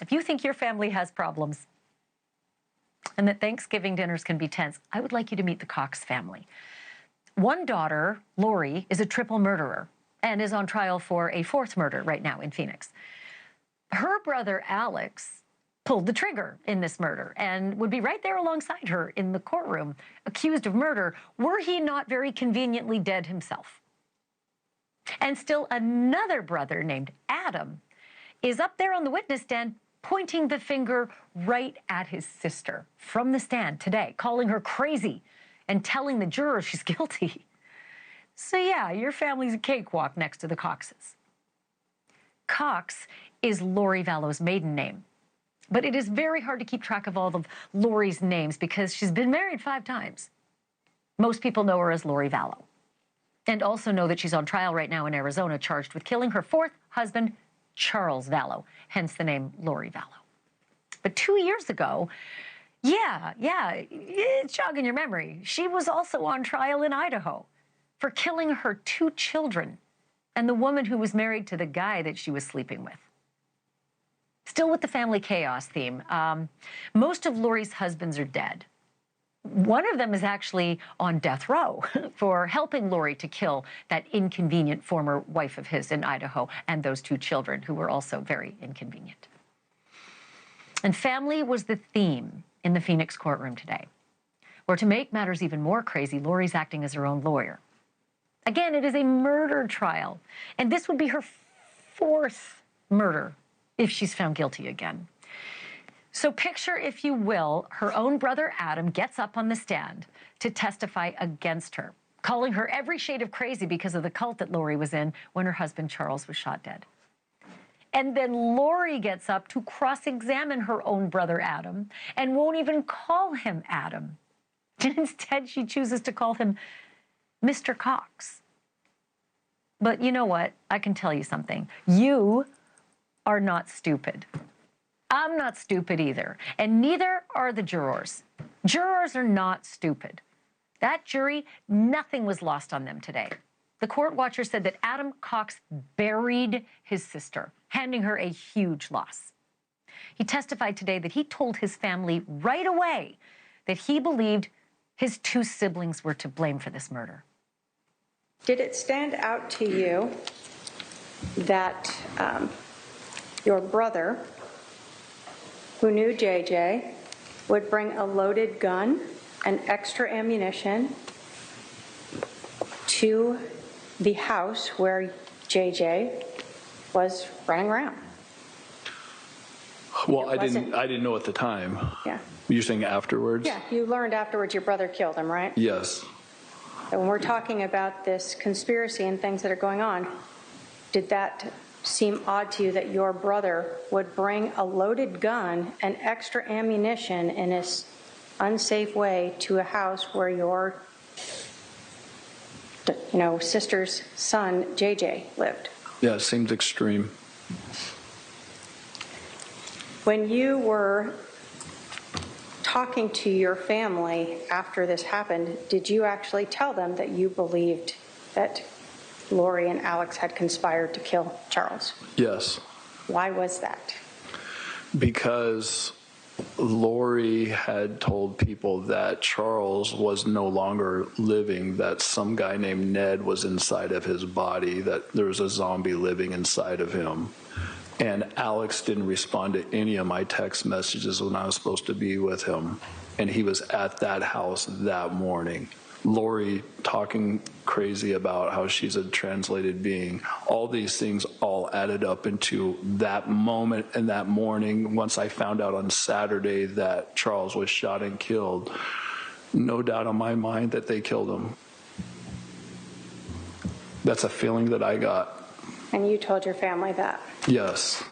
If you think your family has problems and that Thanksgiving dinners can be tense, I would like you to meet the Cox family. One daughter, Lori, is a triple murderer and is on trial for a fourth murder right now in Phoenix. Her brother, Alex, pulled the trigger in this murder and would be right there alongside her in the courtroom, accused of murder, were he not very conveniently dead himself. And still another brother named Adam is up there on the witness stand pointing the finger right at his sister from the stand today, calling her crazy and telling the jurors she's guilty. So yeah, your family's a cakewalk next to the Coxes. Cox is Lori Vallow's maiden name. But it is very hard to keep track of all of Lori's names because she's been married 5 times. Most people know her as Lori Vallow, and also know that she's on trial right now in Arizona, charged with killing her 4th husband, Charles Vallow, hence the name Lori Vallow. But 2 years ago, it's jogging your memory, she was also on trial in Idaho for killing her 2 children and the woman who was married to the guy that she was sleeping with. Still with the family chaos theme, most of Lori's husbands are dead. One of them is actually on death row for helping Lori to kill that inconvenient former wife of his in Idaho and those 2 children who were also very inconvenient. And family was the theme in the Phoenix courtroom today, where to make matters even more crazy, Lori's acting as her own lawyer. Again, it is a murder trial, and this would be her 4th murder if she's found guilty again. So picture, if you will, her own brother Adam gets up on the stand to testify against her, calling her every shade of crazy because of the cult that Lori was in when her husband Charles was shot dead. And then Lori gets up to cross-examine her own brother Adam and won't even call him Adam. Instead, she chooses to call him Mr. Cox. But you know what? I can tell you something. You are not stupid. I'm not stupid either, and neither are the jurors. Jurors are not stupid. That jury, nothing was lost on them today. The court watcher said that Adam Cox buried his sister, handing her a huge loss. He testified today that he told his family right away that he believed his 2 siblings were to blame for this murder. Did it stand out to you that your brother, who knew JJ, would bring a loaded gun and extra ammunition to the house where JJ was running around? Well, I didn't know at the time. Yeah. You're saying afterwards? Yeah, you learned afterwards your brother killed him, right? Yes. And when we're talking about this conspiracy and things that are going on, did that seem odd to you that your brother would bring a loaded gun and extra ammunition in a unsafe way to a house where your sister's son, JJ, lived? Yeah, it seems extreme. When you were talking to your family after this happened, did you actually tell them that you believed that Lori and Alex had conspired to kill Charles? Yes. Why was that? Because Lori had told people that Charles was no longer living, that some guy named Ned was inside of his body, that there was a zombie living inside of him. And Alex didn't respond to any of my text messages when I was supposed to be with him. And he was at that house that morning. Lori talking crazy about how she's a translated being. All these things all added up into that moment and that morning. Once I found out on Saturday that Charles was shot and killed, no doubt on my mind that they killed him. That's a feeling that I got. And you told your family that? Yes.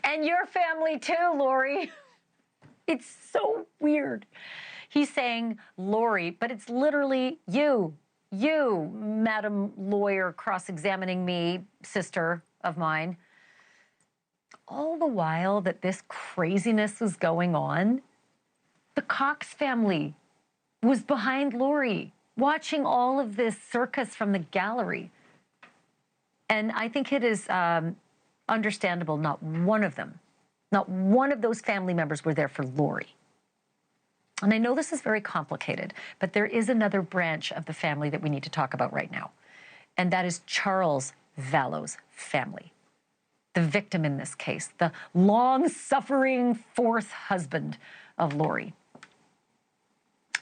And your family too, Lori. It's so weird. He's saying Lori, but it's literally you, Madam Lawyer, cross-examining me, sister of mine. All the while that this craziness was going on, the Cox family was behind Lori, watching all of this circus from the gallery. And I think it is understandable, not one of them, not one of those family members were there for Lori. And I know this is very complicated, but there is another branch of the family that we need to talk about right now, and that is Charles Vallow's family. The victim in this case, the long-suffering fourth husband of Lori.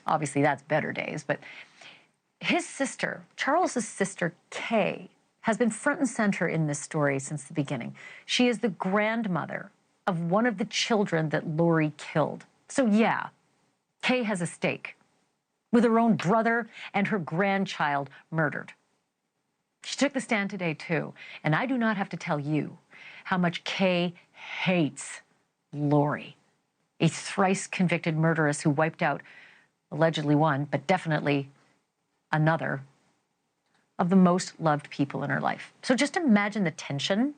Obviously, that's better days, but his sister, Charles's sister, Kay, has been front and center in this story since the beginning. She is the grandmother of one of the children that Lori killed. So yeah, Kay has a stake with her own brother and her grandchild murdered. She took the stand today too, and I do not have to tell you how much Kay hates Lori, a thrice convicted murderess who wiped out allegedly one, but definitely another of the most loved people in her life. So just imagine the tension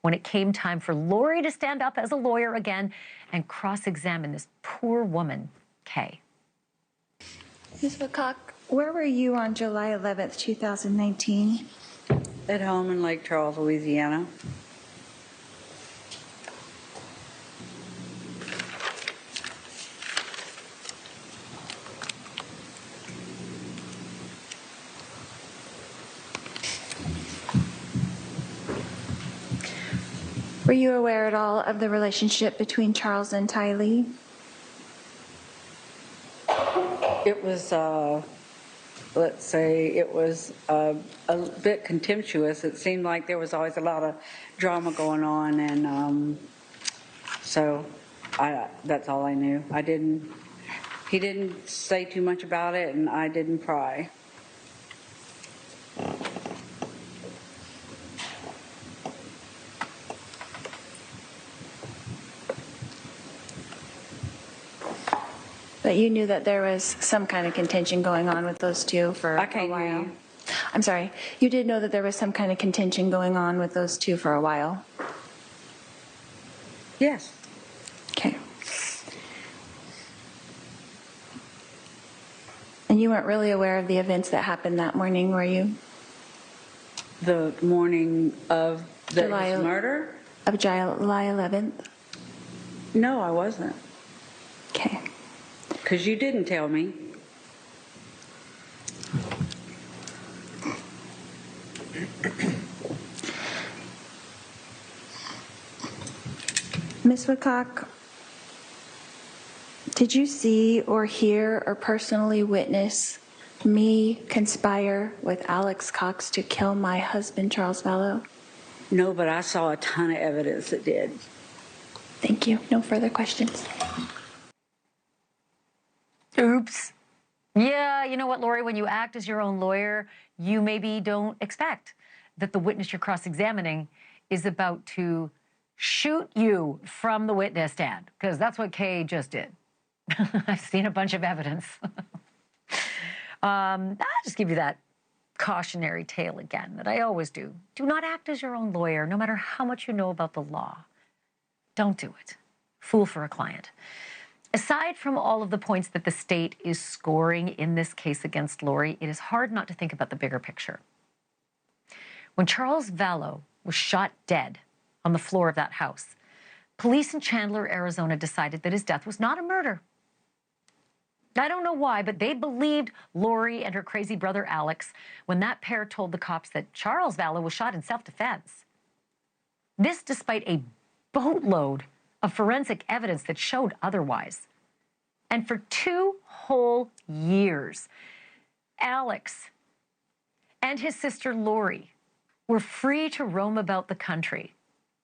when it came time for Lori to stand up as a lawyer again and cross-examine this poor woman, Kay. Ms. Woodcock, where were you on July 11th, 2019? At home in Lake Charles, Louisiana. Were you aware at all of the relationship between Charles and Tylee? It was, let's say, it was a bit contemptuous. It seemed like there was always a lot of drama going on, and so that's all I knew. He didn't say too much about it, and I didn't pry. But you knew that there was some kind of contention going on with those two for a while. I can't hear you. I'm sorry. You did know that there was some kind of contention going on with those two for a while? Yes. Okay. And you weren't really aware of the events that happened that morning, were you? The morning of the murder? Of July 11th? No, I wasn't. Okay. Because you didn't tell me. Ms. Woodcock, did you see or hear or personally witness me conspire with Alex Cox to kill my husband, Charles Vallow? No, but I saw a ton of evidence that did. Thank you. No further questions. Oops. Yeah, you know what, Lori, when you act as your own lawyer, you maybe don't expect that the witness you're cross-examining is about to shoot you from the witness stand, because that's what Kay just did. I've seen a bunch of evidence. I'll just give you that cautionary tale again that I always do. Do not act as your own lawyer, no matter how much you know about the law. Don't do it. Fool for a client. Aside from all of the points that the state is scoring in this case against Lori, it is hard not to think about the bigger picture. When Charles Vallow was shot dead on the floor of that house, police in Chandler, Arizona decided that his death was not a murder. I don't know why, but they believed Lori and her crazy brother Alex when that pair told the cops that Charles Vallow was shot in self-defense. This despite a boatload of forensic evidence that showed otherwise. And for 2 whole years, Alex and his sister Lori were free to roam about the country,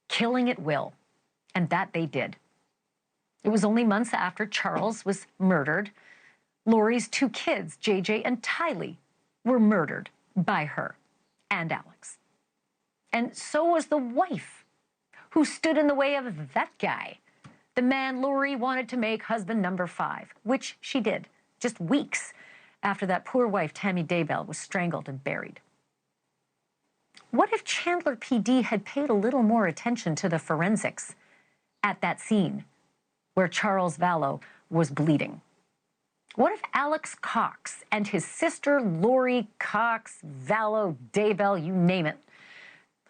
killing at will, and that they did. It was only months after Charles was murdered, Lori's 2 kids, JJ and Tylee, were murdered by her and Alex. And so was the wife who stood in the way of that guy, the man Lori wanted to make husband number 5, which she did, just weeks after that poor wife, Tammy Daybell, was strangled and buried. What if Chandler PD had paid a little more attention to the forensics at that scene where Charles Vallow was bleeding? What if Alex Cox and his sister Lori Cox, Vallow, Daybell, you name it,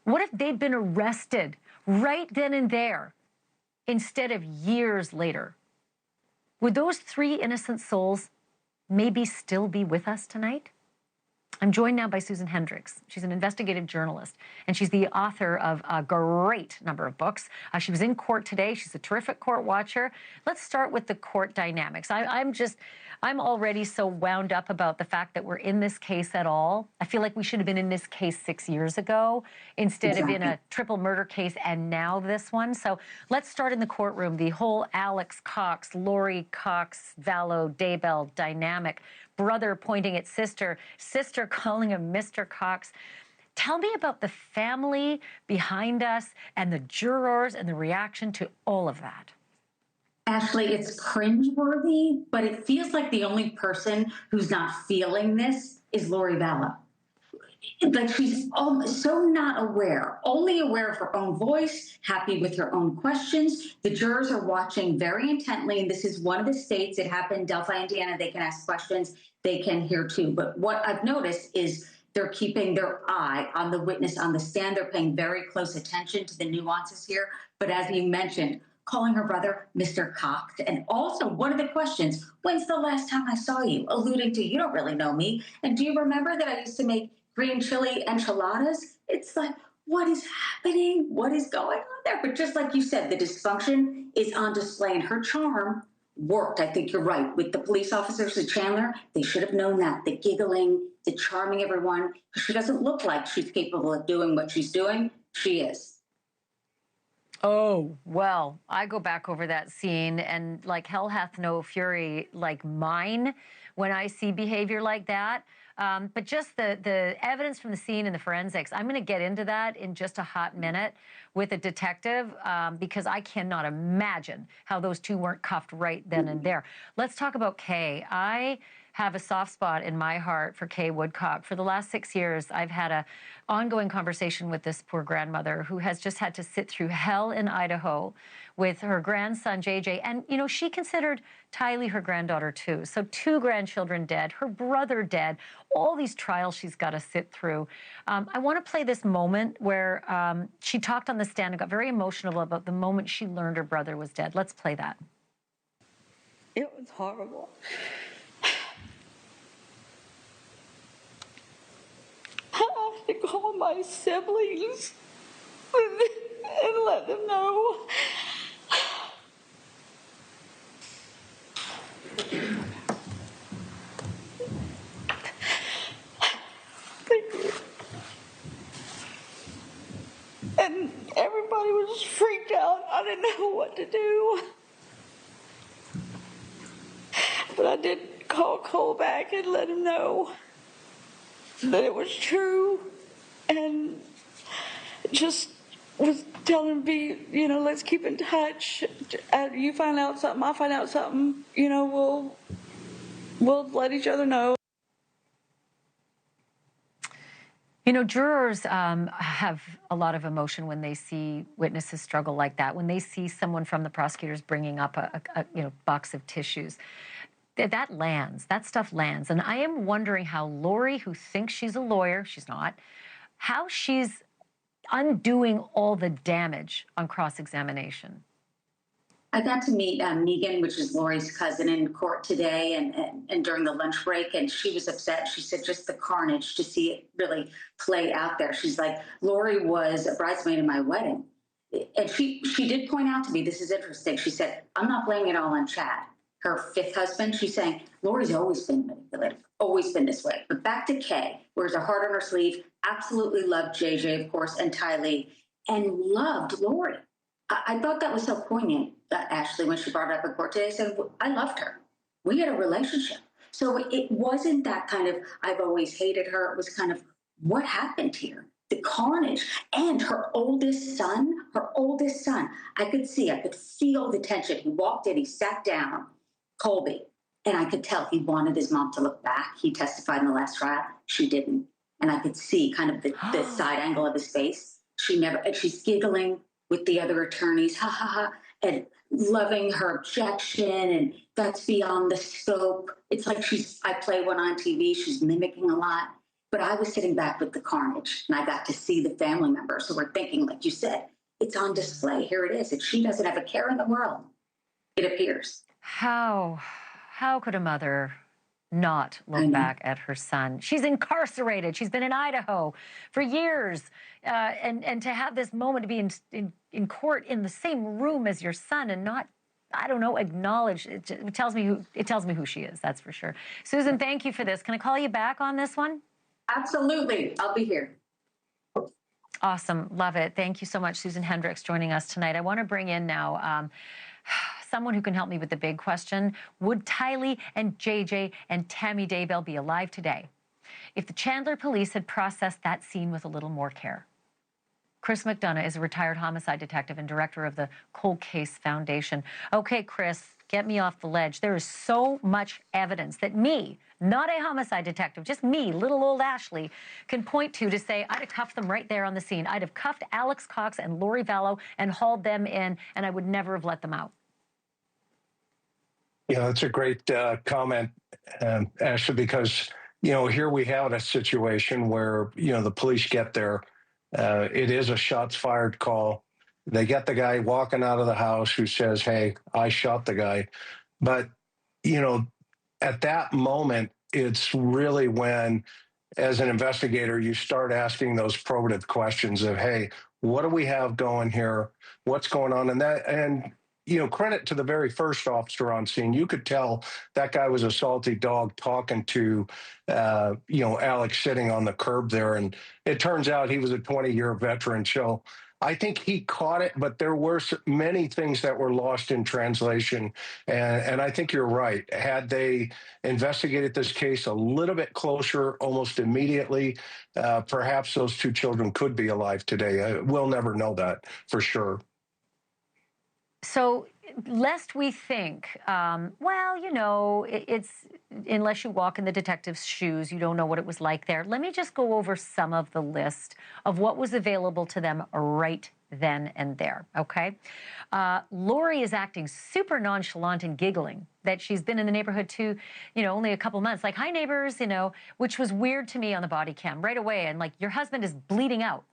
what if they'd been arrested right then and there instead of years later, would those 3 innocent souls maybe still be with us tonight? I'm joined now by Susan Hendricks. She's an investigative journalist, and she's the author of a great number of books. She was in court today. She's a terrific court watcher. Let's start with the court dynamics. I'm already so wound up about the fact that we're in this case at all. I feel like we should have been in this case 6 years ago instead of in a triple murder case and now this one. So let's start in the courtroom. The whole Alex Cox, Lori Vallow Daybell dynamic. Brother pointing at sister, sister calling him Mr. Cox. Tell me about the family behind us and the jurors and the reaction to all of that. Ashleigh, it's cringeworthy, but it feels like the only person who's not feeling this is Lori Vallow. Like she's so not aware, only aware of her own voice, happy with her own questions. The jurors are watching very intently, and this is one of the states, it happened in Delphi, Indiana, they can ask questions, they can hear too. But what I've noticed is they're keeping their eye on the witness on the stand. They're paying very close attention to the nuances here. But as you mentioned, calling her brother Mr. Cox. And also one of the questions, when's the last time I saw you? Alluding to, you don't really know me. And do you remember that I used to make green chili enchiladas? It's like, what is happening? What is going on there? But just like you said, the dysfunction is on display, and her charm worked. I think you're right. With the police officers at Chandler, they should have known that. The giggling, the charming everyone. She doesn't look like she's capable of doing what she's doing. She is. Oh, well, I go back over that scene and like hell hath no fury like mine when I see behavior like that. But just the evidence from the scene and the forensics, I'm going to get into that in just a hot minute with a detective because I cannot imagine how those two weren't cuffed right then and there. Let's talk about Kay. I have a soft spot in my heart for Kay Woodcock. For the last 6 years, I've had an ongoing conversation with this poor grandmother who has just had to sit through hell in Idaho with her grandson, JJ. And, you know, she considered Tylee her granddaughter, too. So 2 grandchildren dead, her brother dead, all these trials she's got to sit through. I want to play this moment where she talked on the stand and got very emotional about the moment she learned her brother was dead. Let's play that. It was horrible. I have to call my siblings and let them know. Thank you. And everybody was freaked out. I didn't know what to do. But I did call Cole back and let him know that it was true, and just was telling him, you know, let's keep in touch. You find out something, I find out something, you know, we'll let each other know. You know, jurors have a lot of emotion when they see witnesses struggle like that, when they see someone from the prosecutors bringing up a box of tissues. That lands, that stuff lands. And I am wondering how Lori, who thinks she's a lawyer, she's not, how she's undoing all the damage on cross-examination. I got to meet Megan, which is Lori's cousin, in court today and during the lunch break, and she was upset. She said just the carnage to see it really play out there. She's like, Lori was a bridesmaid in my wedding. And she did point out to me, this is interesting, she said, I'm not blaming it all on Chad, her 5th husband. She's saying, Lori's always been manipulative, always been this way. But back to Kay, wears her heart on her sleeve, absolutely loved JJ, of course, and Tylee, and loved Lori. I thought that was so poignant, Ashleigh, when she brought it up in court today. I said, I loved her. We had a relationship. So it wasn't that kind of, I've always hated her. It was kind of, what happened here? The carnage. And her oldest son, I could feel the tension. He walked in, he sat down, Colby, and I could tell he wanted his mom to look back. He testified in the last trial. She didn't. And I could see kind of the side angle of his face. And she's giggling with the other attorneys, ha ha ha, and loving her objection, and that's beyond the scope. It's like I play one on TV, she's mimicking a lot, but I was sitting back with the carnage, and I got to see the family members who were thinking, like you said, it's on display. Here it is. And she doesn't have a care in the world, it appears. How could a mother not look back at her son? She's incarcerated. She's been in Idaho for years. And to have this moment to be in court in the same room as your son and not, I don't know, acknowledge, it tells me who she is, that's for sure. Susan, thank you for this. Can I call you back on this one? Absolutely. I'll be here. Awesome. Love it. Thank you so much, Susan Hendricks, joining us tonight. I want to bring in now someone who can help me with the big question. Would Tylee and JJ and Tammy Daybell be alive today if the Chandler police had processed that scene with a little more care? Chris McDonough is a retired homicide detective and director of the Cold Case Foundation. Okay, Chris, get me off the ledge. There is so much evidence that me, not a homicide detective, just me, little old Ashleigh, can point to say, I'd have cuffed them right there on the scene. I'd have cuffed Alex Cox and Lori Vallow and hauled them in, and I would never have let them out. Yeah, that's a great comment, Ashley, because, here we have a situation where, the police get there. It is a shots fired call. They get the guy walking out of the house who says, hey, I shot the guy. But, at that moment, it's really when, as an investigator, you start asking those probative questions of, hey, what do we have going here? What's going on? And credit to the very first officer on scene. You could tell that guy was a salty dog talking to, Alex sitting on the curb there. And it turns out he was a 20-year veteran. So I think he caught it, but there were many things that were lost in translation. And I think you're right. Had they investigated this case a little bit closer, almost immediately, perhaps those two children could be alive today. We'll never know that for sure. So, lest we think, it's unless you walk in the detective's shoes, you don't know what it was like there. Let me just go over some of the list of what was available to them right then and there, okay? Lori is acting super nonchalant and giggling that she's been in the neighborhood too, only a couple months. Like, hi, neighbors, which was weird to me on the body cam right away. And, your husband is bleeding out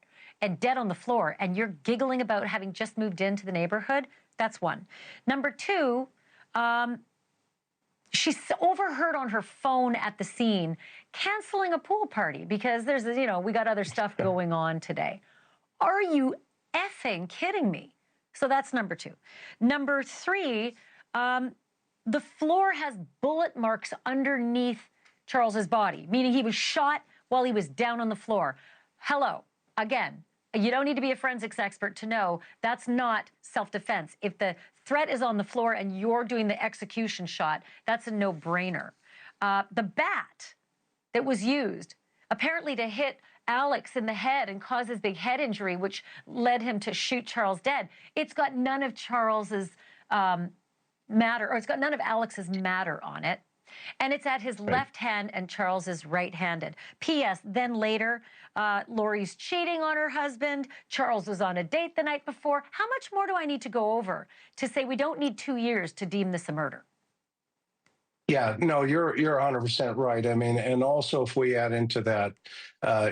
and dead on the floor, and you're giggling about having just moved into the neighborhood. That's one. Number two, she's overheard on her phone at the scene canceling a pool party because there's, we got other stuff going on today. Are you effing kidding me? So that's number two. Number three, the floor has bullet marks underneath Charles's body, meaning he was shot while he was down on the floor. Hello, again. You don't need to be a forensics expert to know that's not self-defense. If the threat is on the floor and you're doing the execution shot, that's a no-brainer. The bat that was used apparently to hit Alex in the head and cause his big head injury, which led him to shoot Charles dead, it's got none of Charles's matter, or it's got none of Alex's matter on it. And it's at his left hand and Charles is right-handed. P.S. Then later, Lori's cheating on her husband. Charles was on a date the night before. How much more do I need to go over to say we don't need 2 years to deem this a murder? Yeah, no, you're 100% right. I mean, and also if we add into that,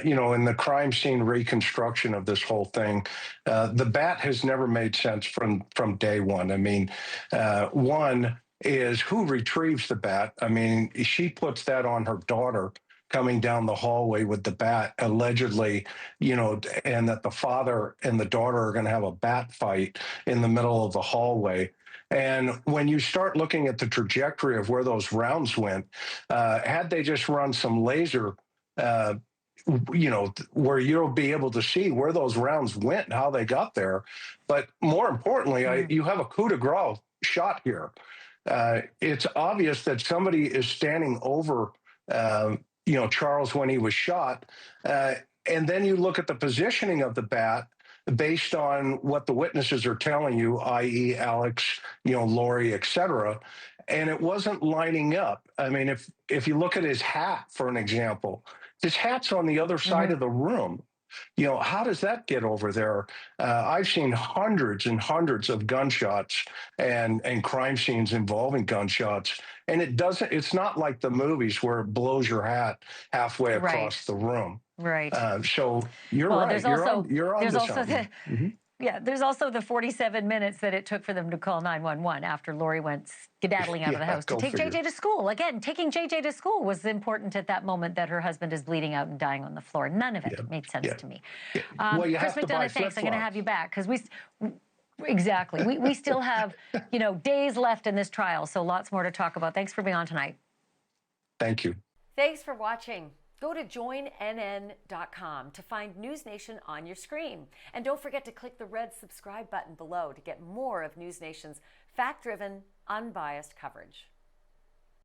in the crime scene reconstruction of this whole thing, the bat has never made sense from day one. I mean, one is who retrieves the bat. I mean, she puts that on her daughter coming down the hallway with the bat, allegedly, and that the father and the daughter are going to have a bat fight in the middle of the hallway. And when you start looking at the trajectory of where those rounds went, had they just run some laser, where you'll be able to see where those rounds went and how they got there. But more importantly, you have a coup de grace shot here. It's obvious that somebody is standing over, Charles when he was shot. And then you look at the positioning of the bat based on what the witnesses are telling you, i.e. Alex, Lori, et cetera. And it wasn't lining up. I mean, if you look at his hat, for an example, his hat's on the other side of the room. How does that get over there? I've seen hundreds and hundreds of gunshots and crime scenes involving gunshots. And it's not like the movies where it blows your hat halfway across the room. Right. So you're right. There's You're on also to something. Yeah, there's also the 47 minutes that it took for them to call 911 after Lori went skedaddling out of the house to take JJ to school. Again, taking JJ to school was important at that moment that her husband is bleeding out and dying on the floor. None of it made sense to me. Well, you Chris have to buy McDonough, thanks. I'm going to have flip-flops. you back because we still have, days left in this trial, so lots more to talk about. Thanks for being on tonight. Thank you. Thanks for watching. Go to joinnn.com to find NewsNation on your screen. And don't forget to click the red subscribe button below to get more of NewsNation's fact-driven, unbiased coverage.